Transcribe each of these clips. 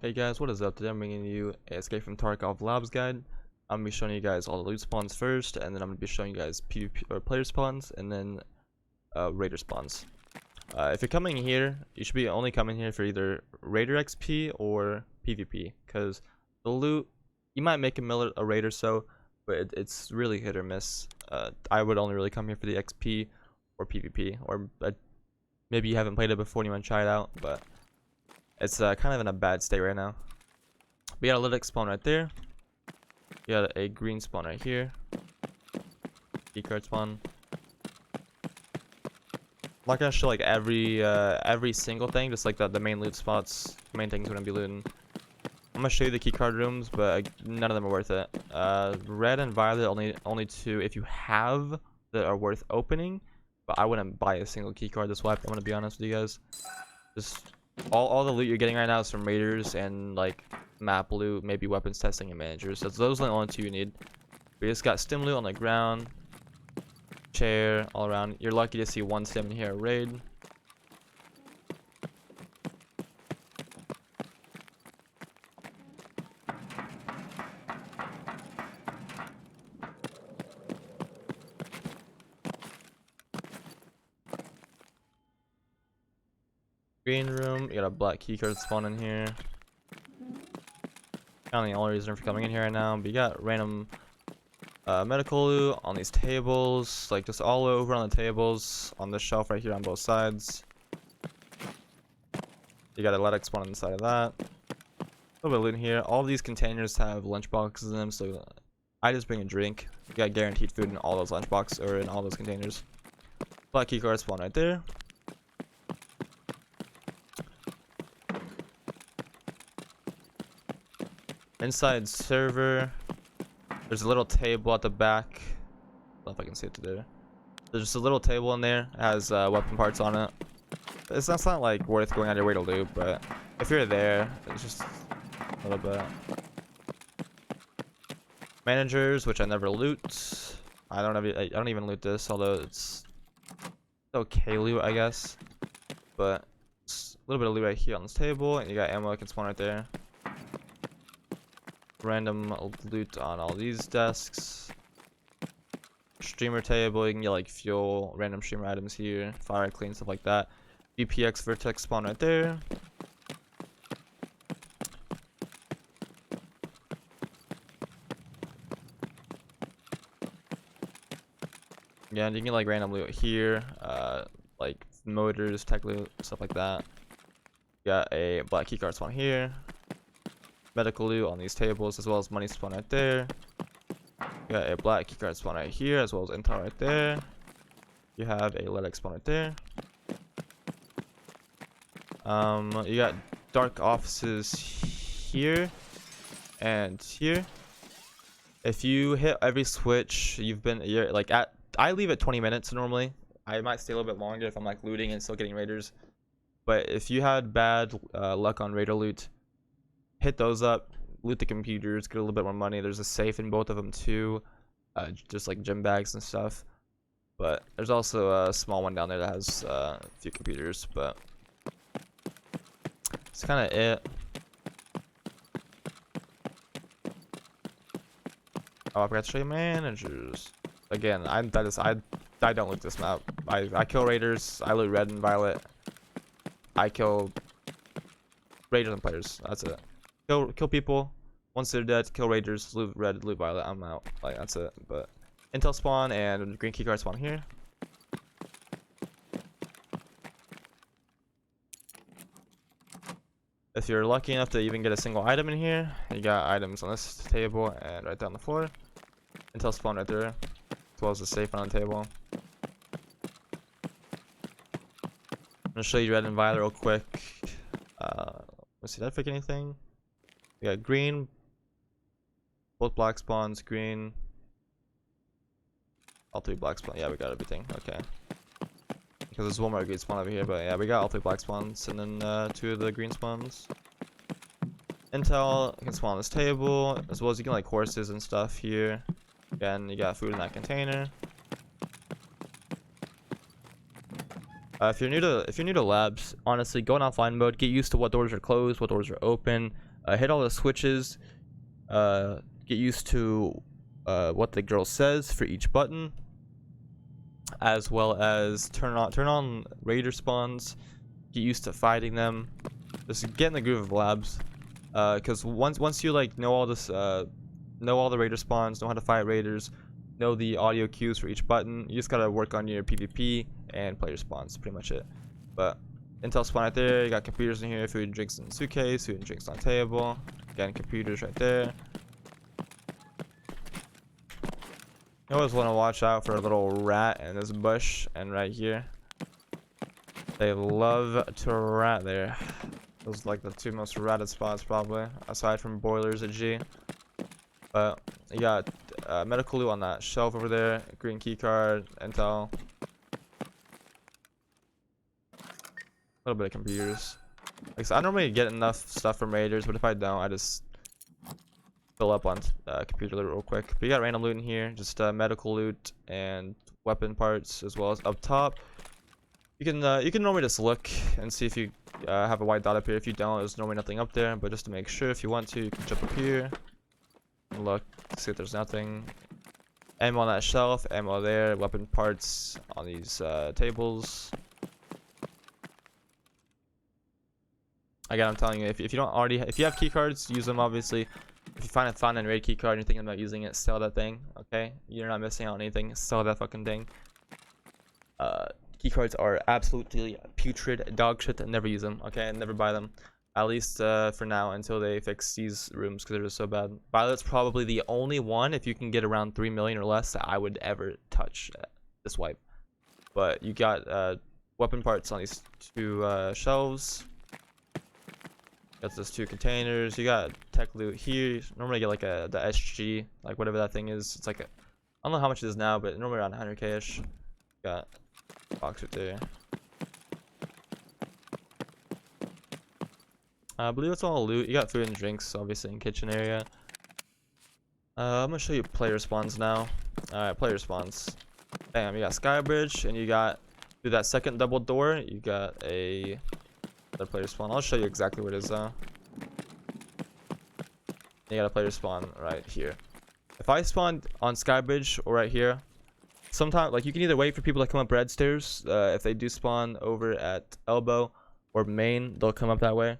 Hey guys, what is up? Today I'm bringing you a Escape from Tarkov Labs guide. I'm gonna be showing you guys all the loot spawns first, and then I'm gonna be showing you guys PvP or player spawns, and then raider spawns. If you're coming here, you should be only coming here for either raider XP or PvP, because the loot you might make a raid or so, but it's really hit or miss. I would only really come here for the XP or PvP, or maybe you haven't played it before and you want to try it out, but it's kind of in a bad state right now. We got a ledx spawn right there. We got a green spawn right here. Keycard spawn. I'm not gonna show like every single thing, just like the main loot spots, the main things we're gonna be looting. I'm gonna show you the keycard rooms, but none of them are worth it. Red and violet only two if you have that are worth opening, but I wouldn't buy a single keycard this wipe. I'm gonna be honest with you guys. Just all the loot you're getting right now is from raiders and like map loot, maybe weapons testing and managers. So those are the only two you need. We just got stim loot on the ground, chair all around. You're lucky to see one stim in here raid. Green room, you got a black keycard spawn in here. Kind of the only reason for coming in here right now, but you got random medical loot on these tables, like just all over on the tables, on this shelf right here on both sides. You got a ledx spawn on the side of that. A little bit of loot in here. All these containers have lunch boxes in them, so I just bring a drink. You got guaranteed food in all those lunch boxes or in all those containers. Black keycard spawn right there. Inside server, there's a little table at the back. I don't know if I can see it there. There's just a little table in there. It has weapon parts on it. It's not like worth going out your way to loot, but if you're there, it's just a little bit. Managers, which I never loot. I don't even loot this, although it's okay loot, I guess. But it's a little bit of loot right here on this table, and you got ammo that can spawn right there. Random loot on all these desks. Streamer table, you can get like fuel, random streamer items here, fire clean, stuff like that. VPX vertex spawn right there. Yeah, and you can get like random loot here, like motors, tech loot, stuff like that. You got a black keycard spawn here. Medical loot on these tables, as well as money spawn right there. You got a black keycard spawn right here, as well as intel right there. You have a ledx spawn right there. You got dark offices here and here. If you hit every switch, you're like I leave it 20 minutes normally. I might stay a little bit longer if I'm like looting and still getting raiders. But if you had bad luck on raider loot, hit those up, loot the computers, get a little bit more money. There's a safe in both of them too, just like gym bags and stuff. But there's also a small one down there that has a few computers, but that's kind of it. Oh, I forgot to show you managers. Again, I don't loot this map. I kill raiders. I loot red and violet. I kill raiders and players. That's it. Kill people. Once they're dead, kill raiders, loot red, loot violet. I'm out. Like that's it. But intel spawn and green keycard spawn here. If you're lucky enough to even get a single item in here, you got items on this table and right down the floor. Intel spawn right there, as well as the safe on the table. I'm gonna show you red and violet real quick. Let's see, did I pick anything? We got green, both black spawns, green, all three black spawns. Yeah, we got everything. Okay. Because there's one more green spawn over here, but yeah, we got all three black spawns and then two of the green spawns. Intel can spawn on this table, as well as you can like horses and stuff here. Again, you got food in that container. If you're new to labs, honestly, go in offline mode. Get used to what doors are closed, what doors are open. Hit all the switches. Get used to what the girl says for each button, as well as turn on raider spawns. Get used to fighting them. Just get in the groove of labs. Because once you like know all this, know all the raider spawns, know how to fight raiders, know the audio cues for each button, you just gotta work on your PvP and player spawns. Pretty much it. But intel spawn right there. You got computers in here. Food and drinks in the suitcase. Food and drinks on table. Again, computers right there. You always want to watch out for a little rat in this bush and right here. They love to rat there. Those are like the two most ratted spots probably, aside from boilers at G. But you got medical loot on that shelf over there, green keycard, intel. A little bit of computers. Like I said, I normally get enough stuff from raiders, but if I don't, I just fill up on computer loot real quick. But you got random loot in here, just medical loot and weapon parts, as well as up top. You can normally just look and see if you have a white dot up here. If you don't, there's normally nothing up there. But just to make sure, if you want to, you can jump up here and look, see if there's nothing. Ammo on that shelf, ammo there, weapon parts on these tables. Again, I'm telling you, if you don't already, if you have keycards, use them obviously. If you find a found and raid keycard and you're thinking about using it, sell that thing. Okay, you're not missing out on anything. Sell that fucking thing. Keycards are absolutely putrid dog shit. Never use them. Okay, never buy them. At least for now, until they fix these rooms, because they're just so bad. Violet's probably the only one, if you can get around 3 million or less, that I would ever touch this wipe. But you got weapon parts on these two shelves. Got those two containers. You got tech loot here. You normally get like the SG, like whatever that thing is. It's like I don't know how much it is now, but normally around 100k-ish. Got box right there. I believe it's all loot. You got food and drinks, obviously, in kitchen area. I'm gonna show you player spawns now. Alright, player spawns. Bam, you got Skybridge, and you got through that second double door, you got another player spawn. I'll show you exactly what it is though. You got a player spawn right here. If I spawn on Skybridge or right here, sometimes like you can either wait for people to come up red stairs. If they do spawn over at elbow or main, they'll come up that way.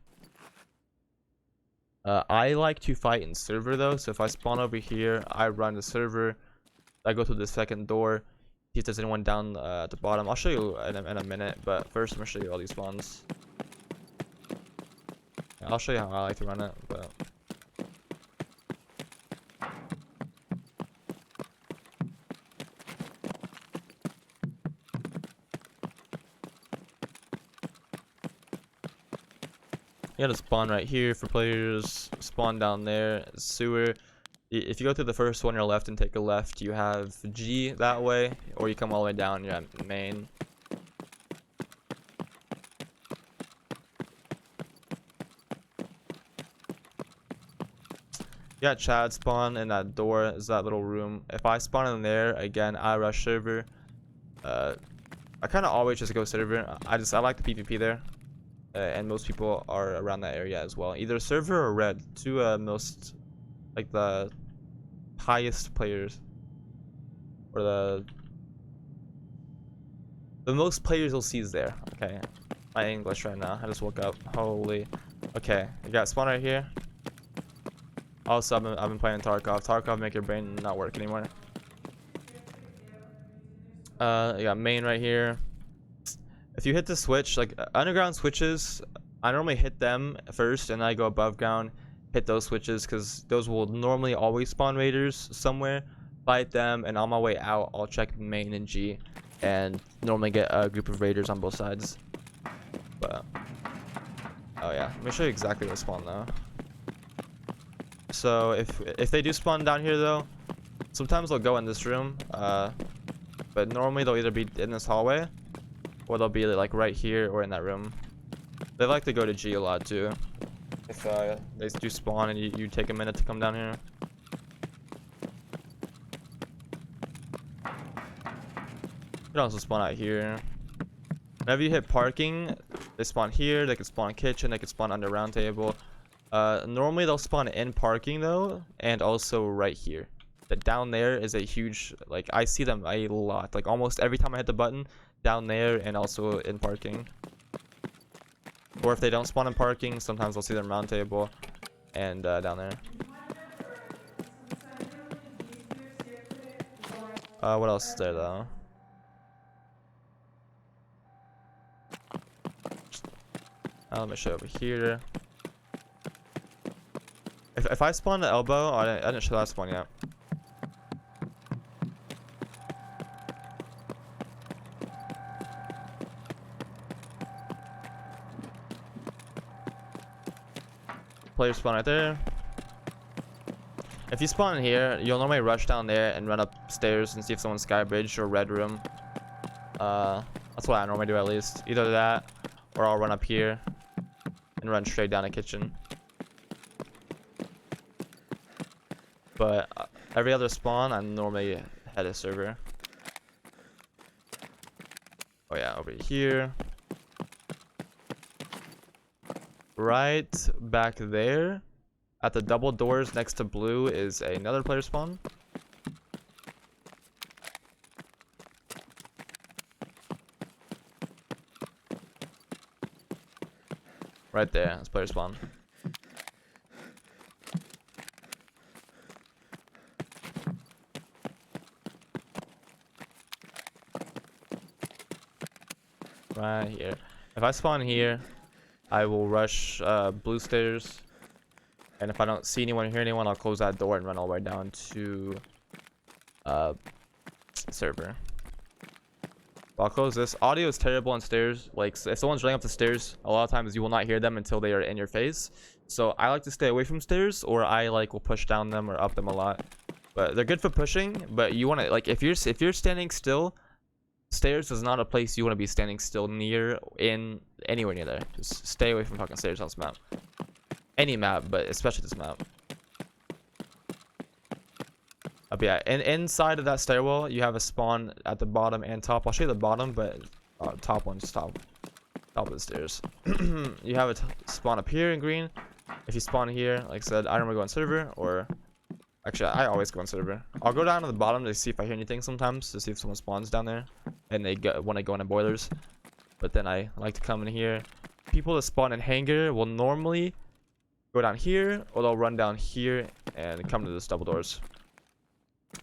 I like to fight in server though, so if I spawn over here, I run the server. I go through the second door, see if there's anyone down at the bottom. I'll show you in a minute, but first I'm gonna show you all these spawns. Yeah, I'll show you how I like to run it, but you gotta spawn right here for players, spawn down there, sewer. If you go through the first one on your left and take a left, you have G that way, or you come all the way down, you're at main. You got Chad spawn in that door, is that little room. If I spawn in there, again, I rush server. I kind of always just go server. I like the PvP there. And most people are around that area as well. Either server or red. Two most, like the highest players. Or the most players you'll see is there. Okay. My English right now. I just woke up. Holy. Okay. You got spawn right here. Also, I've been playing Tarkov. Tarkov make your brain not work anymore. You got main right here. If you hit the switch, like underground switches, I normally hit them first and I go above ground, hit those switches, because those will normally always spawn raiders somewhere. Fight them, and on my way out, I'll check main and G, and normally get a group of raiders on both sides. But oh yeah, let me show you exactly what spawn though. So if they do spawn down here though, sometimes they'll go in this room, but normally they'll either be in this hallway, or they'll be like right here or in that room. They like to go to G a lot too. If they do spawn and you take a minute to come down here. You can also spawn out here. Whenever you hit parking, they spawn here, they can spawn kitchen, they can spawn under round table. Normally they'll spawn in parking though, and also right here. But down there is a huge, like, I see them a lot. Like almost every time I hit the button, down there and also in parking. Or if they don't spawn in parking, sometimes I'll see them round table and down there. What else is there though? Let me show you over here. If I spawn the elbow, I didn't show that spawn yet. Player spawn right there. If you spawn in here, you'll normally rush down there and run upstairs and see if someone's sky bridge or red room. That's what I normally do at least. Either that, or I'll run up here and run straight down a kitchen. But every other spawn, I normally head a server. Oh yeah, over here. Right back there, at the double doors next to blue, is another player spawn. Right there, that's player spawn. Right here. If I spawn here, I will rush blue stairs, and if I don't see anyone or hear anyone, I'll close that door and run all the way down to server. I'll close this. Audio is terrible on stairs. Like, if someone's running up the stairs, a lot of times you will not hear them until they are in your face. So I like to stay away from stairs, or I will push down them or up them a lot. But they're good for pushing. But you want to, like, if you're standing still, stairs is not a place you want to be standing still near, anywhere near there. Just stay away from fucking stairs on this map. Any map, but especially this map. But yeah, and inside of that stairwell, you have a spawn at the bottom and top. I'll show you the bottom, but top one's top of the stairs. You have a spawn up here in green. If you spawn here, like I said, I normally go on server, or actually, I always go on server. I'll go down to the bottom to see if I hear anything sometimes, to see if someone spawns down there, and they want to go into boilers. But then I like to come in here. People that spawn in hangar will normally go down here, or they'll run down here and come to this double doors.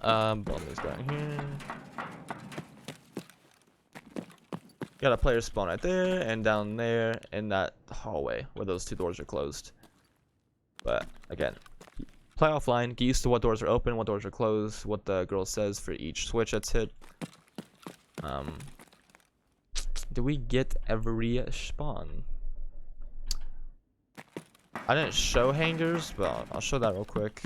Bomb is going here. Got a player spawn right there and down there in that hallway where those two doors are closed. But again, play offline, get used to what doors are open, what doors are closed, what the girl says for each switch that's hit. Do we get every spawn? I didn't show hangars, but I'll show that real quick.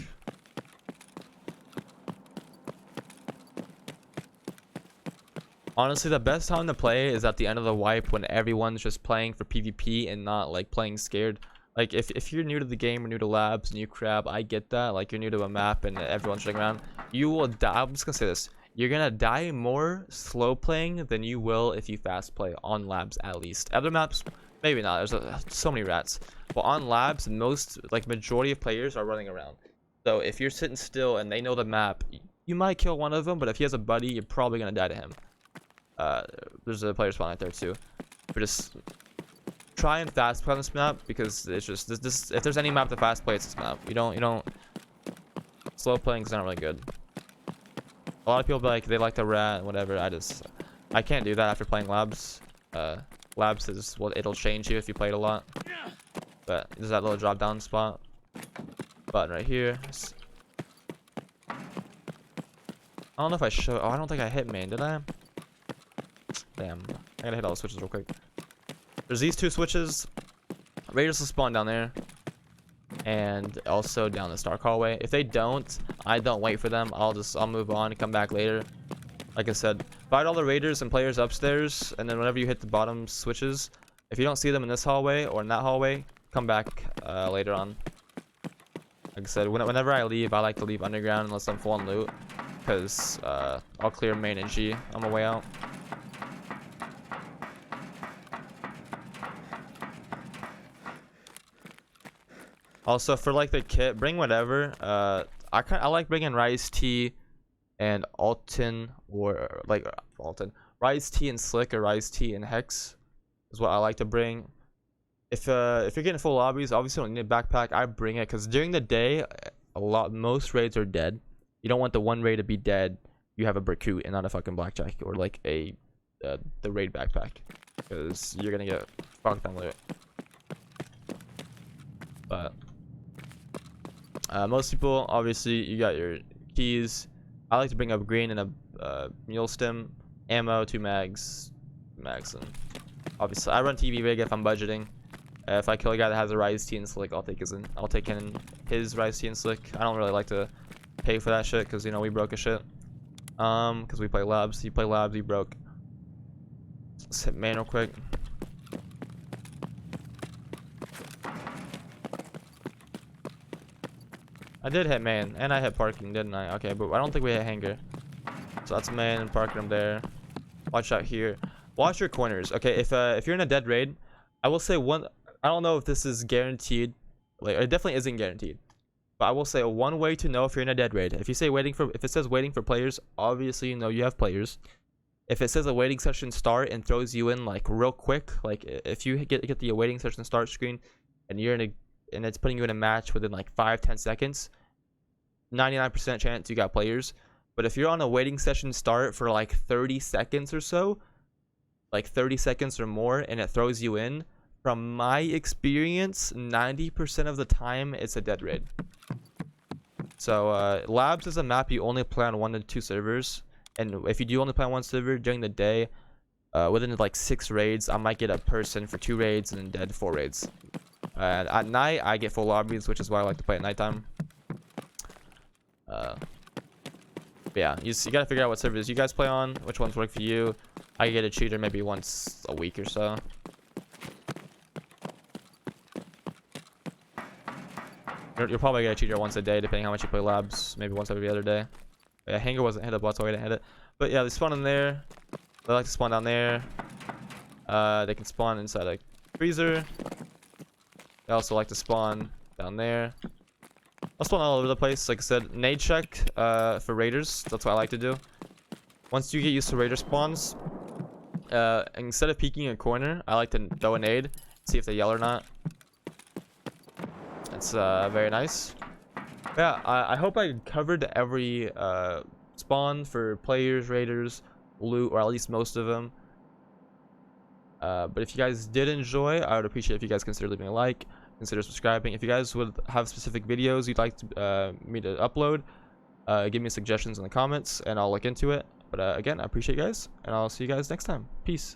Honestly, the best time to play is at the end of the wipe, when everyone's just playing for PvP and not like playing scared. Like, if you're new to the game or new to labs, new crab, I get that. Like, you're new to a map and everyone's running around. You will die. I'm just gonna say this. You're gonna die more slow playing than you will if you fast play on labs, at least. Other maps, maybe not. There's so many rats. But on labs, majority of players are running around. So if you're sitting still and they know the map, you might kill one of them. But if he has a buddy, you're probably gonna die to him. There's a player spawn right there too. But just try and fast play on this map, because it's just this. If there's any map to fast play, it's this map. You don't slow playing is not really good. A lot of people they like the rat and whatever. I can't do that after playing labs. Labs is it'll change you if you play it a lot. But there's that little drop down spot button right here. I don't know if I show. Oh, I don't think I hit main, did I? Damn, I gotta hit all the switches real quick. There's these two switches. Raiders will spawn down there, and also down this dark hallway. If they don't, I don't wait for them. I'll move on and come back later. Like I said, fight all the raiders and players upstairs, and then whenever you hit the bottom switches, if you don't see them in this hallway or in that hallway, come back later on. Like I said, whenever I leave, I like to leave underground unless I'm full on loot, because I'll clear main and G on my way out. Also, for like the kit, bring whatever. I like bringing rice tea and Alton, or like Alton, rice tea and slick, or rice tea and hex is what I like to bring. If you're getting full lobbies, obviously you don't need a backpack. I bring it because during the day, most raids are dead. You don't want the one raid to be dead. You have a Berkut and not a fucking blackjack, or like the raid backpack, because you're gonna get fucked on loot. But most people, obviously, you got your keys. I like to bring up green and a mule stim, ammo, 2 mags, and obviously I run TV rig if I'm budgeting. If I kill a guy that has a rise tea and slick, I'll take his rise tea and slick. I don't really like to pay for that shit because, you know, we broke a shit. Because we play labs. You play labs, you broke. Let's hit main real quick. I did hit main, and I hit parking, didn't I? Okay, but I don't think we hit hangar. So that's main and parking them there. Watch out here. Watch your corners. Okay, if you're in a dead raid, I will say one. I don't know if this is guaranteed. Like, it definitely isn't guaranteed. But I will say one way to know if you're in a dead raid. If it says waiting for players, obviously you know you have players. If it says a waiting session start and throws you in like real quick, like if you get the waiting session start screen and it's putting you in a match within like 5-10 seconds, 99% chance you got players. But if you're on a waiting session start for like 30 seconds or so, like 30 seconds or more, and it throws you in, from my experience, 90% of the time it's a dead raid. So labs is a map you only play on 1 to 2 servers, and if you do only play on 1 server during the day, within like 6 raids, I might get a person for 2 raids and then dead 4 raids. At night, I get full lobbies, which is why I like to play at nighttime. But yeah, you gotta figure out what servers you guys play on, which ones work for you. I get a cheater maybe once a week or so. You'll probably get a cheater once a day, depending how much you play labs. Maybe once every other day. But yeah, hanger wasn't hit up, that's why I didn't hit it. But yeah, they spawn in there. They like to spawn down there. They can spawn inside a freezer. They also like to spawn down there. I'll spawn all over the place. Like I said, nade check for raiders. That's what I like to do. Once you get used to raider spawns, instead of peeking a corner, I like to throw a nade, see if they yell or not. It's very nice. Yeah, I hope I covered every spawn for players, raiders, loot, or at least most of them. But if you guys did enjoy, I would appreciate if you guys consider leaving a like, consider subscribing. If you guys would have specific videos you'd like to, me to upload, give me suggestions in the comments and I'll look into it. But again, I appreciate you guys, and I'll see you guys next time. Peace.